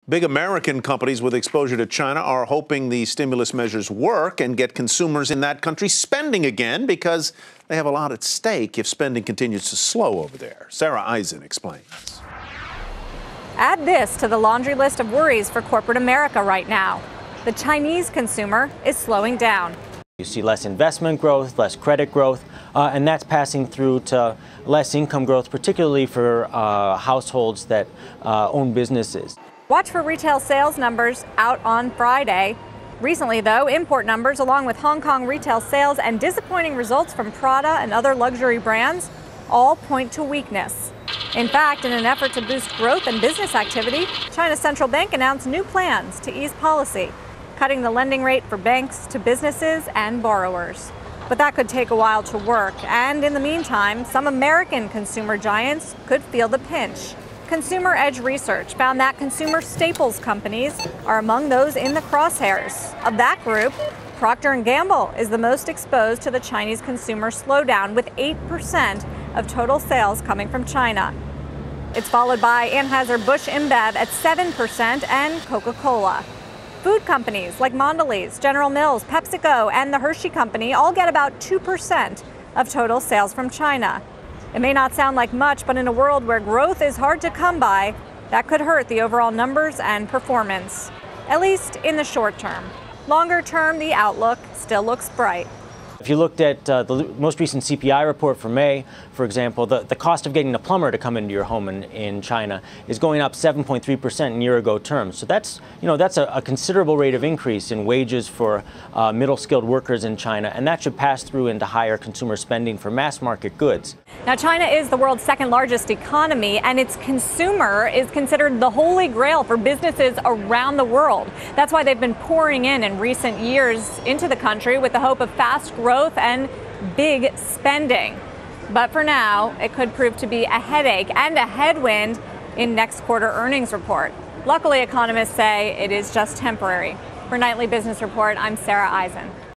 Big American companies with exposure to China are hoping the stimulus measures work and get consumers in that country spending again because they have a lot at stake if spending continues to slow over there. Sarah Eisen explains. Add this to the laundry list of worries for corporate America right now. The Chinese consumer is slowing down. You see less investment growth, less credit growth, and that's passing through to less income growth, particularly for households that own businesses. Watch for retail sales numbers out on Friday. Recently, though, import numbers along with Hong Kong retail sales and disappointing results from Prada and other luxury brands all point to weakness. In fact, in an effort to boost growth and business activity, China's central bank announced new plans to ease policy, cutting the lending rate for banks to businesses and borrowers. But that could take a while to work, and in the meantime, some American consumer giants could feel the pinch. Consumer Edge research found that consumer staples companies are among those in the crosshairs. Of that group, Procter & Gamble is the most exposed to the Chinese consumer slowdown, with 8% of total sales coming from China. It's followed by Anheuser-Busch InBev at 7% and Coca-Cola. Food companies like Mondelez, General Mills, PepsiCo, and the Hershey Company all get about 2% of total sales from China. It may not sound like much, but in a world where growth is hard to come by, that could hurt the overall numbers and performance, at least in the short term. Longer term, the outlook still looks bright. If you looked at the most recent CPI report for May, for example, the cost of getting a plumber to come into your home in China is going up 7.3% in year-ago terms. So that's a considerable rate of increase in wages for middle-skilled workers in China, and that should pass through into higher consumer spending for mass-market goods. Now, China is the world's second largest economy, and its consumer is considered the holy grail for businesses around the world. That's why they've been pouring in recent years into the country with the hope of fast growth and big spending. But for now, it could prove to be a headache and a headwind in next quarter earnings report. Luckily, economists say it is just temporary. For Nightly Business Report, I'm Sarah Eisen.